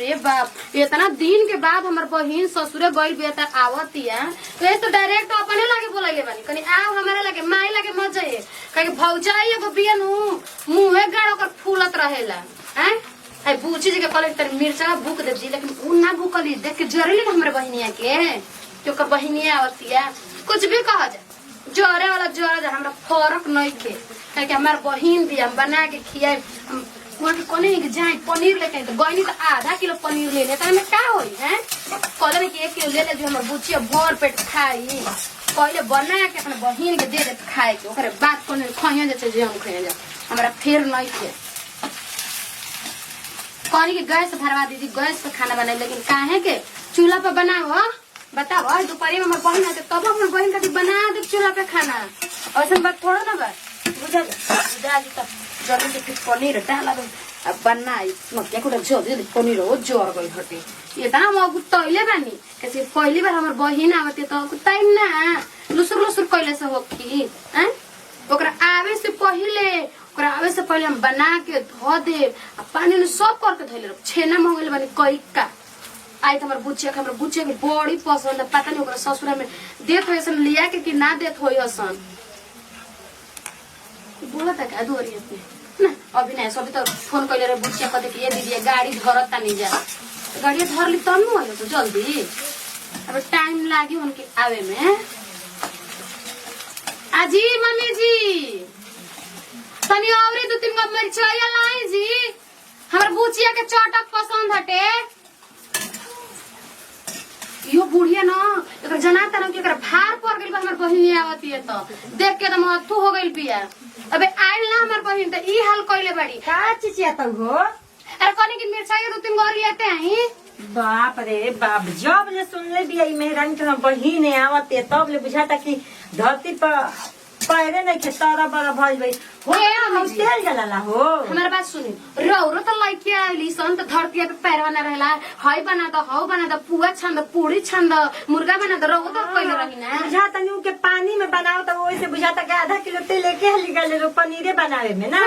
रे बाप, इतना दिन के बाद हमर बहिन ससुरे गइल बिया त आवतिया तो ये तो डायरेक्ट अपने लागे बोलैले बानी कनी आओ हमारे लागे माई लागे मत जाइए कहे भौजाई एगो बिया नु मुंहे गाड़ ओकर फूलत रहेला हैं। आई बूची जी के कले त मिर्चा भूक दे जी लेकिन उ ना भूकली देख के जरली हमरे बहिनिया के ओकर बहिनिया आवतिया कुछ भी कह जा जोरे वाला जोरे हमरा फर्क नहीं के कहे कि हमार बहिन भी हम बना के खियाए वहाँ के कोने के जाए पनीर लेके तो गईनी तो आधा किलो पनीर ले लेता में का होई हैं कहले कि 1 किलो ले ले जो हमर बुचिया भर पेट खाई पहले बना के अपन बहिन के दे दे खाए के ओकरे बाद कोने खइया जे जे हम खइया जा हमरा फेर नहीं के कहनी के गैस भरवा दीदी गैस पे खाना बनाई लेकिन काहे के चूल्हा पे बनाओ बताओ दोपहर में हमर बहिन आते तब हमर बहिन का बना दे चूल्हा पे खाना ऐसा बात थोड़ा ना बा बुझा तब जल्दी से फिर पनीर डाला अब बनाई मक्या को जल्दी पनीर हो जोर गई हटे ये ता हम तैले बानी कैसे पहली बार हमर बहिन आवते तो टाइम ना लुसुर लुसुर कइले से हो की हैं ओकरा आवे से पहले हम बना के धो दे आ पानी में सब करके धइले छेना मंगल बानी कई का आई त हमर बुचिया के बड़ी पसंद है पता नहीं ओकरा ससुरा में देत होय सन लिया के कि ना देत होय सन बोला था क्या दूर ना अभी नहीं सभी तो फोन कर ले बुचिया कहते कि ये दीदी गाड़ी धरता नहीं जा गाड़ी धर ली तब न तो जल्दी अब टाइम लागी उनके आवे में आजी मम्मी जी तनी और 2-3 गो मिर्चाई लाई जी हमर बुचिया के चटक पसंद हटे यो बुढ़िया ना एकर जनाता ना कि एकर भार पड़ गेल बा हमर बहिन आवती है तो देख के एकदम अथु हो गइल बिया अबे आइल ना हमर बहिन त ई हाल कइले बड़ी का चिचिया त हो अरे कोनी की मिर्चाई 2-3 गो लेते हैं बाप रे बाप जब ले सुनले बिया ई मेहरानी के बहिन आवते तब ले बुझाता कि धरती पर पैरे नहीं के तारा बड़ा भइल बई हो हम तेल जलाला हो हमारे बात सुनी रौरो तो लइके आइली सन त धरती पे पैर बना रहला हई बना द हौ बना द पुआ छन द पूरी छन द मुर्गा बना द रौरो तो कइले रही ना बुझाता नु के पानी में बनाओ त ओइसे बुझाता के आधा किलो तेल लेके हली गले रो पनीरे बनावे में ना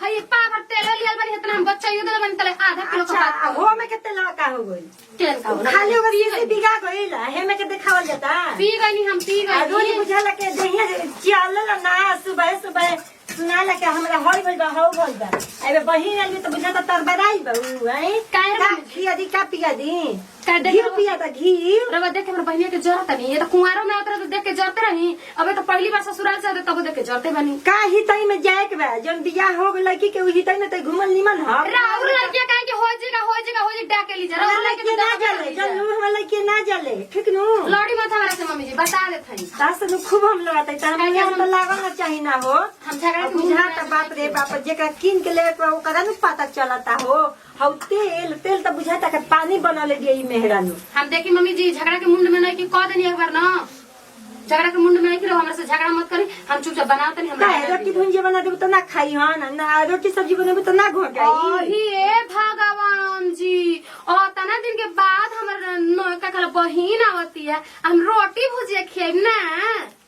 हई पावर तेल लियल बारी इतना हम बच्चा यो दल बन तले आधा किलो का अच्छा हो में के तेल का हो गई तेल का खाली ओकर से बिगा गइला हे में के देखावल जाता पी गई हम पी गई रोनी बुझाला के दहिया चावल ना सुबह सुबह सुनाला के हमरा होई गइल बा हो गइल बा एबे बहिन आली त बुझाता तरबराई बा उ हैं काहे घी आदि का पिया दी का घी पिया त घी रवा देख हमर बहिनी के जरूरत नहीं ये तो कुंवारों में उतरे तो देख के जरते रही अबे तो पहली बार ससुराल से तब देख के जरते बनी का ही तई में जाए के बा जन बियाह हो गइल लड़की के उही तई में त घुमल निमन ह राउर लड़किया काहे के हो जी डाके ली जरा लड़की ना जले जन हमरा लड़की ना जले ठीक नु लड़ी मत हमारा से मम्मी जी बता देत हई दास नु खूब हम लगाते त हमरा त लागल ना चाहिए ना हो हम झगड़ा के बुझा त बाप रे बाप जेका किन के ले ओकरा नु पता चलता हो हौ तेल त बुझाता के पानी बनले दिए मेहरानू हम देखी मम्मी जी झगड़ा के मुंड में नहीं कि कह देनी एक बार ना झगड़ा के मुंड में नहीं कि हमरा से झगड़ा मत करी हम चुपचाप बनाते नहीं का रोटी भुंजिया बना देबो त ना खाई हन ना रोटी सब्जी बनाबो त ना घोटाई अही ए भगवान जी ओ तना दिन के बाद हमर नौका कल बहिन आवती है हम रोटी भुजिया खियाई ना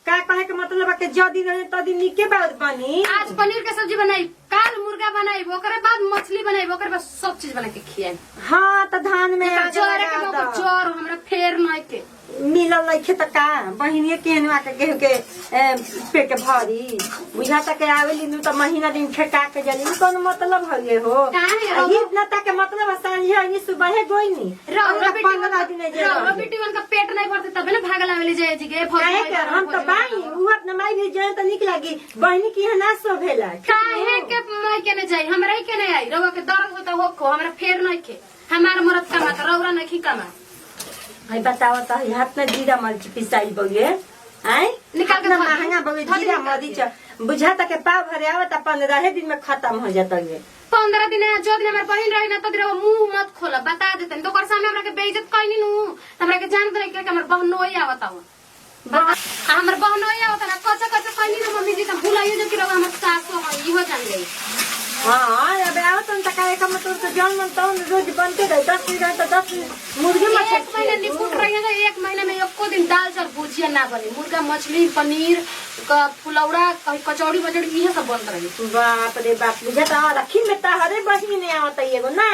का कहे के मतलब के जदी रहे तदी निके बाद बनी आज पनीर के सब्जी बनाई काल मुर्गा बनाई ओकरे बाद मछली बनाई ओकरे बाद सब चीज बना के खियाई हां त धान में आ जोर के जोर हमरा फेर नहीं के मिलल नहीं त का बहिनिए केहनुआ के गेहूं के पेट भरी बुझाता के आवेली नु त महीना दिन ठेका के जली कौन मतलब हइए हो ही ना ता के मतलब सांझे अनि सुबह गोइनी रौरा 15 दिन जे रौरा बेटी का पेट नहीं भरते तबे ना भागल आवेली जाय जी के काहे के हम त बाई उहत न माई भी जाए त निक लागी बहिनी की ना सो भेला काहे के मैं के न जाई हमरा ही के नहीं आई रौरा के दर्द होता हो खो हमरा फेर नहीं के हमार मरद कमा त रौरा नहीं कमा आई बताओ त हाथ में जीरा मर्च पिसाई बगे आई निकाल के महंगा बगे जीरा मरीच बुझाता के पाव भरे आवत 15 दिन में खत्म हो जाता ये 15 दिन जो दिन हमार बहिन रही ना तो दिन मुंह मत खोला बता देते तो कर सामने हमरा के बेइज्जत कइनी नु हमरा के जान दे के हमर बहन नोई आवत हो हमर बहन नोई आवत ना कच्चा कच्चा कइनी नु मम्मी जी त भुलाइयो जे कि हमर सास हो ई हो जान गई हां अब आवत त काहे का मतलब तो जन मन तो रोज बनते रहे 10 दिन रहे तो 10 मुर्गी मछली एक महीना निपुट रही है एक महीने में एको दिन दाल चावल भुजिया ना बने मुर्गा मछली पनीर का पुलौड़ा कचौड़ी बचौड़ी ये सब बनत रही बाप रे बाप बुझा त रखी में त हरे बहिनी ने आवत एगो ना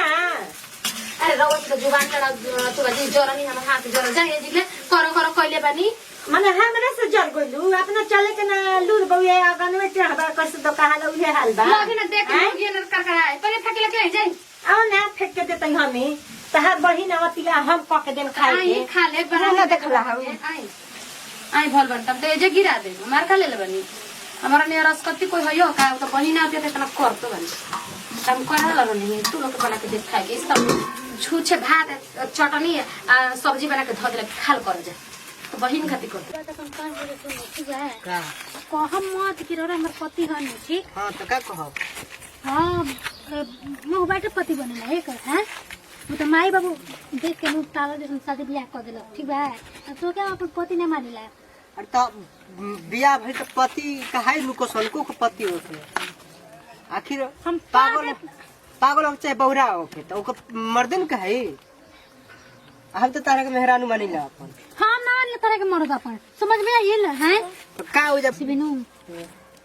अरे रउआ के जुबान चढ़ा तू जी जरनी हमर हाथ जर जाए जिले करो करो कइले बानी माने हमरा से जर गइलू अपना चले के ना लूर बउए अगन में चढ़बा कैसे तो कहा लो ये हाल बा लगे ना देख मुर्गी न करकराए पहिले फेंक के जाई आओ ना फेंक के देतै हमें तहार बहिन आवतिया हम पक देन खाए आई खा ले ना देखला हौ आई आई भल बन तब तो जे गिरा दे मार खा ले बनी हमारा ने रसकती कोई हयो का तो बहिन आते त तना कर तो बनी हम करा ला नहीं तू लोग बना के देख खाए सब छूछे भात चटनी सब्जी बना के धो दे खाल कर जा तो बहिन खाती कर का कहम मत कि रे हमर पति हन ठीक हां तो का कहब हां मो बाटे पति बनेला है कर हैं वो तो माई बाबू देख के मुंह ताला जैसे शादी ब्याह कर देला ठीक बा तो क्या अपन पति ने मानिला अरे तो बिया भई तो पति कहाई लुको सनको के पति होते आखिर हम पागल हो चाहे बौरा होके तो ओके मर्दन कहे हम तो तारा के मेहरानू मानिला अपन हां ना ले तरह के मर्द अपन समझ में आइल है तो का हो जब सिबिनु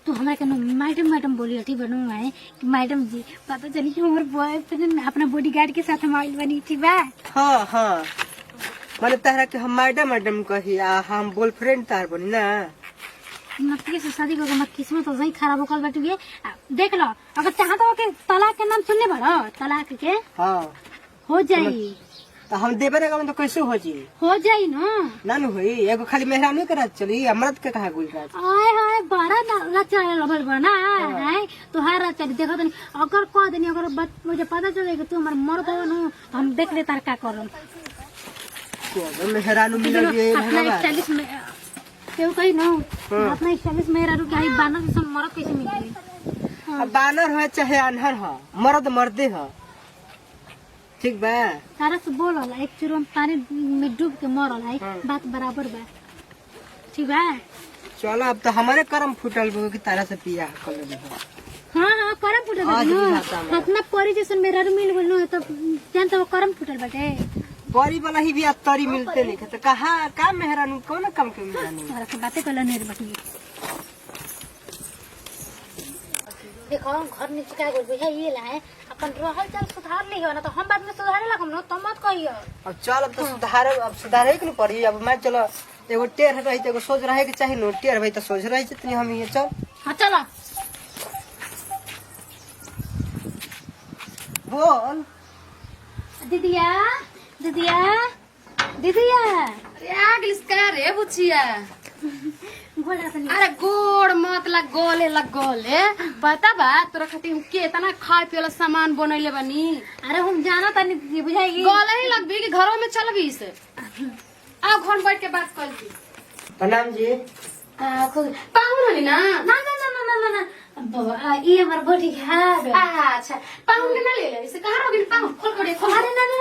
तू हमरा के मैडम मैडम बोली हटी बनू है कि मैडम जी पता चली कि हमर बॉयफ्रेंड अपना बॉडीगार्ड के साथ माइल बनी थी बा हां हां माने तारा के हम मैडम मैडम कही आ हम बॉयफ्रेंड तार बनी ना मत से शादी करके मत किस्मत तो सही खराब होकर बैठ गए देख लो अगर चाहता हो कि तलाक के नाम सुनने बड़ा तलाक के हां हो जाई तो हम देबे रे तो कैसे हो जाई ना ना न होई एगो खाली मेहरानू के रात चली मर्द के कहा गुल रात आय हाय बड़ा लच्चा लबर बना है तो हर रात चली देखो तनी अगर कह देनी अगर मुझे पता चले कि तू हमार मर्द हो न तो हम देख ले तार का करम मेहरानू मिल गए अपना 41 में केहू कही ना अपना 41 मेरा रुक आई बानर से मर्द कैसे मिल गई अब बानर है चाहे अनहर है मर्द मर्दे है ठीक बा तारा से बोलल एक चुरम पानी में डूब के मरल है बात बराबर बा ठीक बा चलो अब तो हमारे कर्म फुटल बो कि तारा से पिया कर ले हाँ करम फुटल बाटे अपना परी जैसन मेरा मिल गइल न तो जानत हो करम फुटल बाटे परी वाला ही भी तरी मिलते नहीं तो कहा काम मेहरानू कौन काम के मेहरानू तारा से बातें कल नेर बाटे देखो घर नीचे का गोल भैया ये ला है अपन रहल चल सुधार ली हो ना तो हम बाद में सुधारे लगम न तो मत कहियो अब चल अब तो सुधारे के न पड़ी अब मैं चलो एगो टेढ़ रही एगो सोच रहे के चाहिए नो टेढ़ भाई तो सोच रही जितनी हम ये चल हां चलो बोल दीदिया दीदिया दीदिया अरे आग लिस्का रे बुचिया बोला तनी अरे गोड़ मत लग गोले पता बा तोरा खातिर हम केतना खाए पिए सामान बनैले बानी अरे हम जाना तनी दीदी बुझाएगी गोले ही लगबी कि घरों में चलबी से आ घर बैठ के बात कर ली प्रणाम जी पाहुन होली ना ना ना ना ना ना ना बाबा ये हमार बॉडी है अच्छा पाहुन के ना ले ले इसे कहां रहोगी पाहुन खोल कर देखो अरे ना ना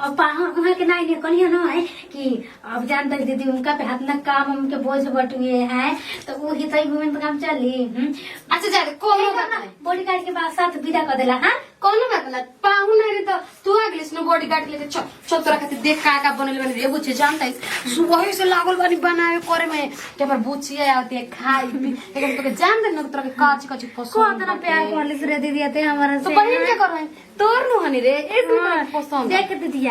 अब पाहुन उनके के नहीं निकलियो ना है कि अब जानता दीदी उनका पे हाथ ना काम उनके बोझ बटुए हैं तो वो ही तई घूमन काम चली अच्छा जा कोनो बात नहीं बॉडी गार्ड के बाद साथ विदा कर देला हां कोनो बात ना पाहुन नहीं तो तू आगलिस न बॉडी गार्ड लेके चल चल तोरा खातिर देख का बनल बनी रे बुझे जानता है सुबह से लागल बानी बनावे करे में के पर बुचिया आती है खाई पी एकदम तो जान दे न तोरा के काची काची को पसंद इतना प्यार करलिस रे दीदी आते हमारा तो से बहिन के करबै तोर नु हनी रे एक दिन पसंद देख दीदी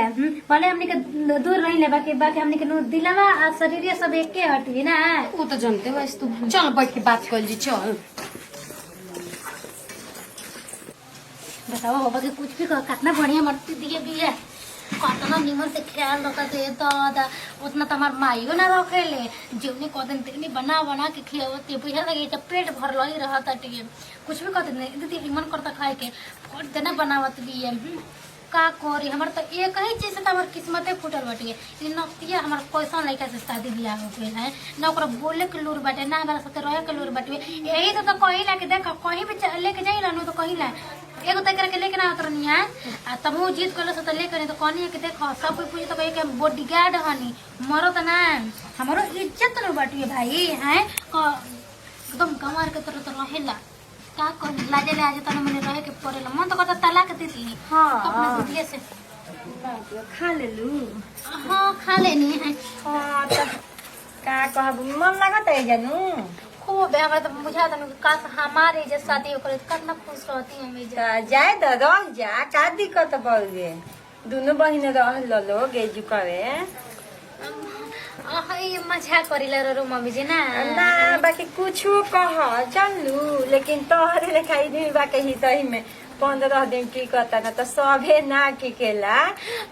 पहले हमने के दूर रही ले बाकी हमने के दिलवा और शरीर सब एक के हटी ना वो तो जानते बस तू चल बैठ के बात कर जी चल बताओ हो बाकी कुछ भी कितना बढ़िया मरती दिए भी है कतना निमन से ख्याल रखा थे दादा उतना तो हमार माइयो ना रखे ले जीवनी कदन तेनी बना बना के खियावती बुझा लगे तो पेट भर लही रहता टिए कुछ भी कहते नहीं दीदी मन करता खाए के फट देना बनावत भी है का करी हमार तो एक ही चीज से तो हमार किस्मते फूटल बाटे इ नतिया हमार कैसन लड़का से शादी बियाह हो गइल है ना ओकरा बोले के लूर बाटे ना हमरा साथे रहे के लूर बाटे यही तो कहिला के देख कहीं भी लेके जाइला न तो कहिला एगो तकरा के लेके ना उतरनी है आ तबो जीत कलो से तो लेके नहीं तो कहनी कि देख सब कोई पूछे तो कहे के बॉडीगार्ड हनी मरो तो ना हमारो इज्जत न बाटे भाई है एकदम कमार के तरह तो रहेला का कर लाजे ले आज तने मने रहे के पड़ेला मन तो करता तलाक दे दी हां अपना दीदी से खा ले लू हां खा लेनी है हां त का कहब मन लागत है जानू खूब है तो बुझा तने का हमारे जे शादी करे कितना खुश रहती हम जे जाए तो रह जा का दिक्कत बढ़ गे दोनों बहिन रह लो गेजू करे ये मजाक करिला रो मम्मी जी ना ना बाकी कुछ कह जानलू लेकिन तोहरे लिखाई दिन बाकी ही तही में 15 दिन की कहता ना तो सभे ना की केला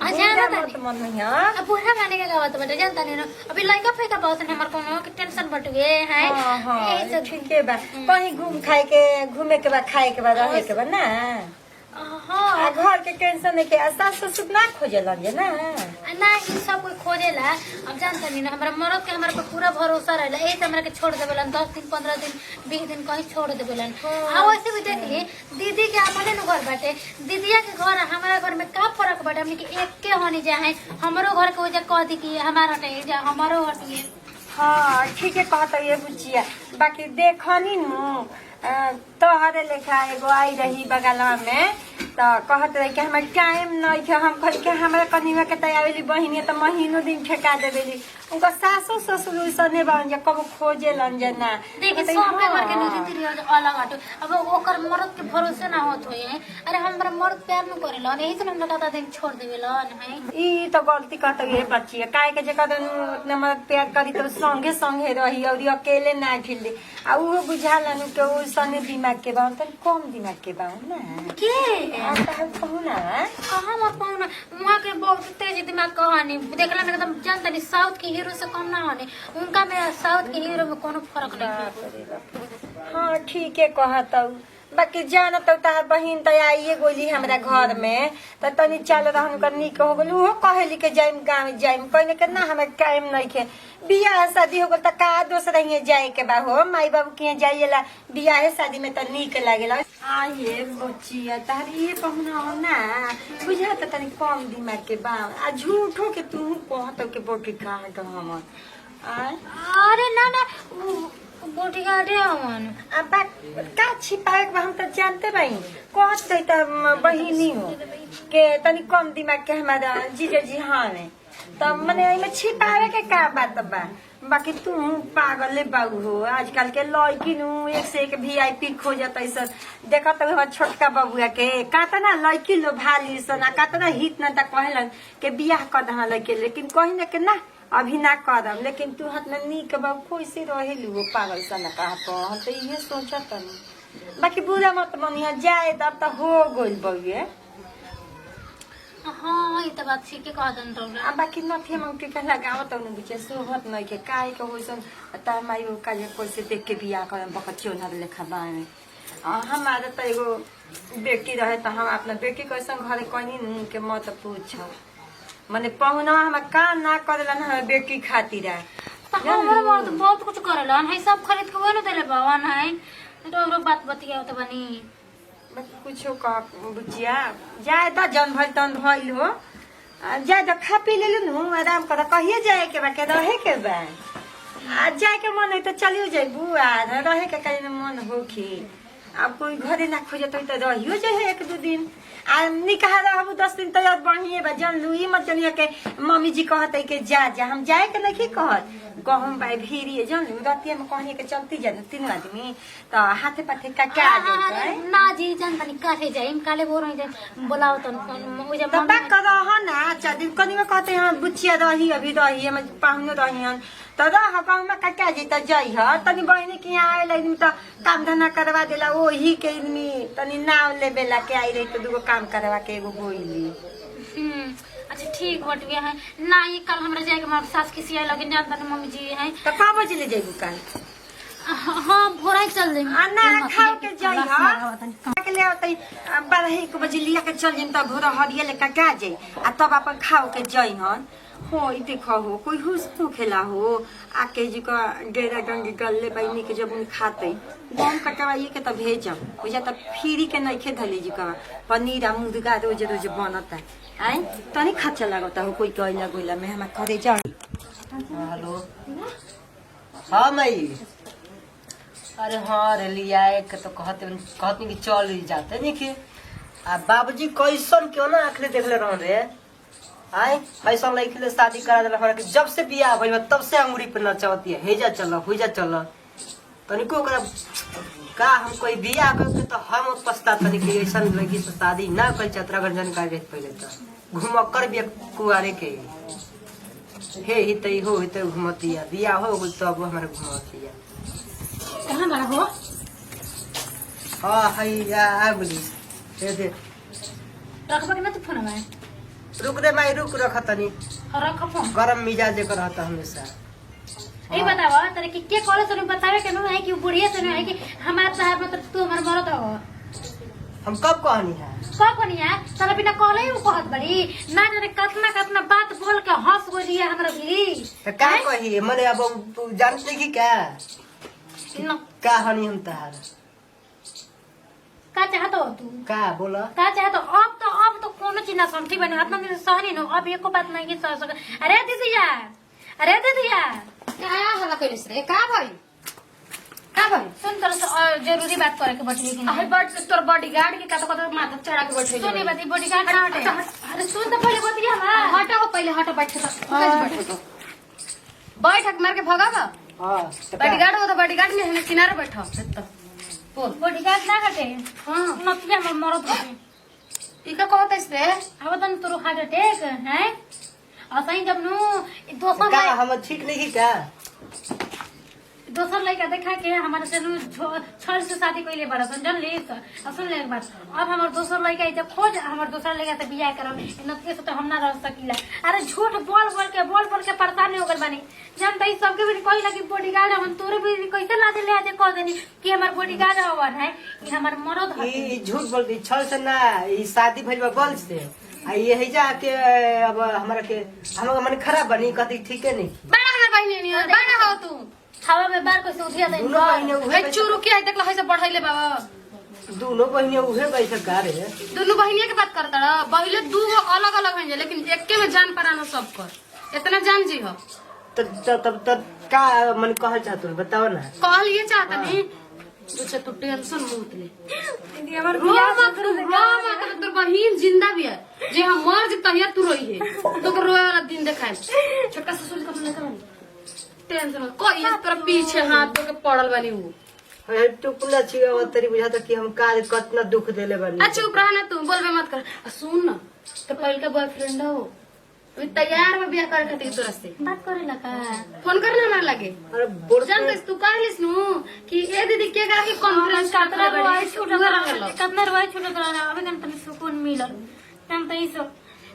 मत मन अब बुढ़ा खाने के गावत बेटा जानता नहीं ना अभी लड़का फेंका बहुत ने हमर कोनो के टेंशन बट गए है हाँ सब ठीक है बा कहीं घूमे के बाद खाए के बाद रहे के बाद ना हाँ घर के टेंशन नहीं के सास ससुर ना खोजेलन जे ना ना ई सब कोई खोजेला अब जानता नहीं ना हमरा मरद के हमरा पे पूरा भरोसा रहेला ए से हमरा के छोड़ देबेलन 10 दिन 15 दिन 20 दिन कहीं छोड़ देबेलन आ वैसे भी देखी दीदी के अपने न घर बाटे दीदिया के घर हमारा घर में का फर्क बाटे हमनी के एक के होनी जाए हमरो घर के वजह कह दी कि हमारा हटे जा हमरो हटिए हाँ ठीक है कहता ये बुचिया बाकी देखनी नु तोहरे लेखा एगो आई रही बगलवा में तो कहत रही कि हमारे टाइम नहीं थे हम कह के हमारे कनिवा के तैयारी बहिनी तो महीनों दिन ठेका देवेली उनका सासू ससुर सने बन जा कब खोजे लन जना देखिए सब के घर के नीति रिवाज अलग हटो अब ओकर मर्द के भरोसे ना होत होए अरे हमरा मर्द प्यार न करेलन यही से हम कहता दिन छोड़ देवेलन है ई तो गलती कहता ये बच्ची काहे के जका उतना मर्द प्यार करी तो संगे संगे रही और अकेले ना खिल आ वो बुझालन के वो सने दिमाग के बा तन कम दिमाग के बा ना के आता हम कहू ना कहां मत पाऊना वहां के बहुत तेज दिमाग कहानी देखला ना एकदम जानता नहीं साउथ के हीरो से कम ना होने उनका में साउथ के हीरो में कोनो फर्क नहीं हाँ ठीक है कहता बाकी जान तो तार बहिन तो आइए गोली हमरा घर में तो तनी चल रहन कर निक हो गेल वो कहली के जाइम गांव जाइम कहने के ना हमें टाइम नहीं के बियाह शादी हो गल त का दोसर हिए जाए के बा हो माई बाबू के जाइएला बियाह शादी में तो निक लागेला आइए बच्चिया तार ये कहना ना बुझा त तनी कम दिमाग के बा आ झूठो के तू कहत के बोटी काट हम अरे ना ना बोटी काटे हमन अब का छिपाए के हम तो जानते भाई कहते त बहिनी हो के तनी कम दिमाग के हमारा जीजा जी हाँ ने तब मने में छिपावे के का बात बा बाकी तू पागल बाबू हो आजकल के लड़की नु एक से एक VIP खो जाता सर देखा तो हमार छोटका बबुआ के कातना लड़की लो भाली सना कातना हित न तक कहलन के बियाह कर दहा लड़के लेकिन कहीं ना के ना अभी ना करम लेकिन तू हाथ में नीक बाबू कैसे रहेलू वो पागल सना कहा तो हम तो ये सोचत नहीं बाकी बुरा मत मनिया जाए तब तो हो गइल बउए हाँ ये तो बात ठीक है कह दन तो अब बाकी नथे हम टिका लगावत न बिचे सोहत नहीं के काहे के होइसन त माई ओ काजे कैसे देख के बियाह करम बकचियो न लेखा बाए हमारे तो एगो बेटी रहे तो हम अपना बेटी कैसन घरे कहीं के मत पूछ मने पहुना हम का ना करेलन हम बेटी खातिर है हमर मर्द बहुत कुछ करेलन है सब खरीद के वो न देले बावन है तो बात बतिया तो बनी कुछो का बुचिया जाए तो जन भइल तन भइल हो जाए तो खा पी ले नु आराम कर कहिए जाए के बा के रहे के बा आज जाए के मन है तो चलियो जाए बुआ रहे के कहीं मन होखी अब कोई घरे ना खोजे तो रहियो जाए एक दो दिन आ निकाह रहबू 10 दिन तो बढ़िए बा जन लू मत जनिया के मम्मी जी कहत है के जा हम जाए के नहीं कहत गहम बाई भीरी जन लू रतिया में कहनी के चलती जा 3 आदमी तो हाथे पाथे का क्या जाए ना जी जान तनी काहे जाइम काले बोर हो जाए बोलाओ तो ओ जब तो बात कर रहा ना चल कनी में कहते हैं बुचिया रही अभी रही हम पाहुन रही हन तो रह गाँव में का जी तो जाई ह तनी बहनी के यहाँ आए लेकिन तो काम धंधा करवा देला वही के आदमी तनी नाव ले बेला के आई रही तो दूगो काम करवा के एगो गोइली अच्छा ठीक हट गया है ना ये कल हमरा जाए के हमार सास किसी आए लगे जानता नहीं मम्मी जी है तो का बजे ले जाइबू कल हाँ भोरा चल जाइम ना खाओ के जाई ह के ले आतई 12 बजे लिया के चल जाइम त भोरा हरिये ले का जाई आ तब अपन खाओ के जाई हन हो ई देखो हो कोई हुस खेला हो आके जी का डेरा गंगे गल्ले बैनी के जब उन खाते बम कटवाइए के तब भेजम हो जा तब फ्री के नहीं खे धले जी का पनीर आ मुर्गा रोज रोज बनता आई तनी खर्चा लगता हो कोई कहला गोइला में हम करे जा हेलो हाँ मई अरे हाँ रे लिया एक तो कहते कि चल ही जाते नहीं कि आ बाबूजी कैसन क्यों ना आखिर देखले रह रे आए ऐसा लड़की शादी करा दिला हमरा के जब से बियाह भइल तब से अंगूरी पे नचावती है हेजा चल तनिको ओकरा का हम कोई बियाह करके तो हम पछता तनी कि ऐसा लड़की से शादी ना कर चतरा गंजन कर पहले तो घुमक्कर भी कुआरे के हे ही तई हो ही तई घुमतिया बिया हो गई तब हमारे घुमतिया। कहाँ बड़ा हो हाँ हैया आ बोली दे दे रखबा के ना तू फोन में रुक रे माई रुक रख तनी रख फोन। गरम मिजाज के रहता हमेशा। ए बतावा तेरे के कॉलेज से बतावे के ना है कि बुढ़िया से है कि हमारे साहब मतलब तू हमार मरद हो। हम कब कहनी है का कोनी है साला बिना कॉलेज में कहत बड़ी ना जाने कतना बात बोल के हंस गोलिया हमरा भी तो का कही मने अब जानते की क्या न का हनी हम तहार का चाहत हो तू का बोला का चाहत हो अब तो कोनो चीज ना समझी बने हाथ में सहनी नो अब एको बात नहीं सह सक। अरे दीदिया क्या हला कइलिस रे का भाई सुन तर जरूरी बात करे के बैठी कि अहे बट तोर बॉडीगार्ड के का तो माथा चढ़ा के बैठे सुनी बात बॉडीगार्ड ना हटे। अरे सुन तो पहले बतिया हां हटा हो पहले हटा बैठ बैठ मार के भगावा हां बॉडीगार्ड हो तो बॉडीगार्ड में हमें किनारे बैठा तो बोल बॉडीगार्ड ना हटे हां नतिया में मरद होते ई का कहत है रे अब तन तोरो हार्ट अटैक है असई जब नु दोसर का हम ठीक नहीं की का दोसर लड़का देखा के हमारे से छल से शादी कैले बड़ा समझल ली सुन ले एक बात अब हमार दोसर लड़का जब खोज हमार दोसर लड़का से बियाह करम नतिया से तो हम ना रह सकीला। अरे झूठ बोल के परेशान हो गल बानी जानता ही सबके भी कही लगी बॉडीगार्ड हम तोरे भी कैसे लादे ले आते कह देनी कि हमार बॉडीगार्ड हवन है कि हमार मरद है। ई झूठ बोलती छल से ना ई शादी भइल बा गल से आ ये है जा के अब हमरा के हमरा मन खराब बनी कथी ठीक है नहीं बड़ा हमार बहिनी नहीं बड़ा हो तू हवा में बार कैसे उठिया दे दोनों बहिने उहे ए चुरू के है देखला है से बढ़ाइले बाबा दोनों बहिने उहे बैठे का रे दोनों बहिनिया के बात करता रहा पहले दू अलग अलग हैं लेकिन एके में जान पराना सब कर इतना जान जी हो तब का मन कह चाहत बताओ ना कहल ये चाहता नहीं तुझे तू टेंशन मत ले हमार तोर बहिन जिंदा भी है जे हम मर जे तहिया तू रोई है तो रोए वाला दिन देखाए छोटका ससुर का अपने कर टेंशन कोई इस तरह पीछे हाथ धो के पड़ल बानी वो है टुकला छिया तरी बुझाता कि हम का कितना दुख देले बानी। अच्छा चुप रहा ना तू बोलबे मत कर सुन ना तो पहले का बॉयफ्रेंड हो अभी तैयार में बियाह करे खातिर तोरा से बात करे लगा फोन करना हमारे लगे अरे बोल जानते तू कहलिस नु कि ए दीदी के करा के कॉन्फ्रेंस कतना करते रवाई बड़ी छूट कतना रवाई छूट अबे कन तनी सुकून मिलल जानते ही सब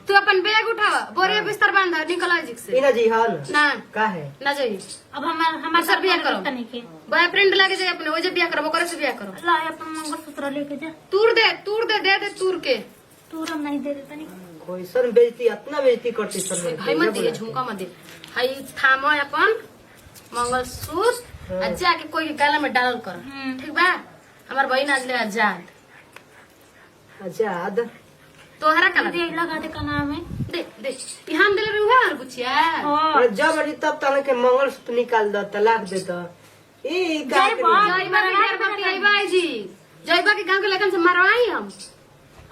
तू अपन बैग उठावा बोरे बिस्तर बांधा निकल आ जिक से इना जी हां ना का है ना जाइए अब हमार सर बियाह करो तनी के बॉयफ्रेंड लगे जाए अपने वजह बियाह करो करे से बियाह करो ला अपन मंगलसूत्र लेके जा तूर दे तूर के तू हम नहीं दे दे तनी कोई सन बेइज्जती इतना बेइज्जती करती सर भाई मत दिए झुमका मत दे हाई थामो अपन मंगलसूत्र आ जाके कोई के गला में डालल कर ठीक बा हमार बहन आज ले आजाद आजाद तोहरा का दे लगा दे कना में दे ई हम देले रही हुआ और बुचिया अरे जब मरी तब तक के मंगलसूत्र निकाल दो तलाक दे दो ई का जयबा जी जयबा के गांव के लगन से मारवाई हम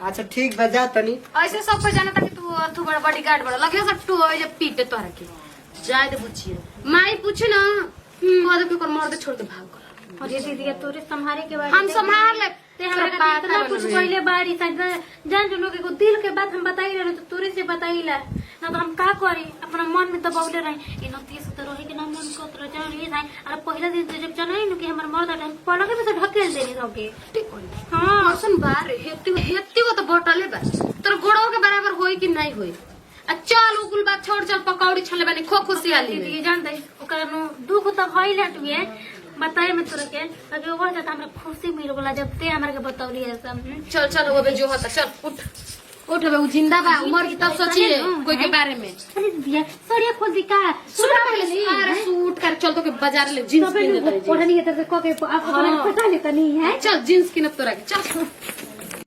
अच्छा ठीक बा जा तनी ऐसे सब को जाना था कि तू बड़ा बॉडीगार्ड बड़ा लगे सब तू जब पीटे तोहरा के जाए दे बुचिया माई पूछे ना कह दे मर दे छोड़ के भाग कर अरे दीदी तोरे संभाले के बाद हम संभाल ले ते हमरा सब का बात इतना है कुछ बनवे। पहले बारी जान जो लोग को दिल के बात हम बताई रहे तो तोरे से बताईला ना तो हम का करी अपना मन में दबावले रहे इ नती से तो रहे के ना मन को तो जान ये थाई अरे पहला दिन तो जब चलाई न कि हमर मर्द टाइम पलके में से ढकेल देनी सबके ठीक होई हां सुन बार हेती को तो बोटले बा तोर गोड़ो के बराबर होई कि नहीं होई आ चल उकुल बात छोड़ चल पकौड़ी छले बनी खो खुशियाली दीदी जान दे ओकर दुख तो भइल हटुए बताए मैं तोरा के अभी वो जाता हमरा खुशी मिल गेला जब ते हमरा के बतौली है सब चल वो बे जो होता चल उठ बे वो जिंदा बा उमर की तब सोचिए कोई के बारे में अरे दिया सड़िया खोल दी का सूट पहले से अरे सूट कर चल तो के बाजार ले जींस पहन ले ओढ़नी के तरफ को के आप पता लेता नहीं है चल जींस किन तोरा के चल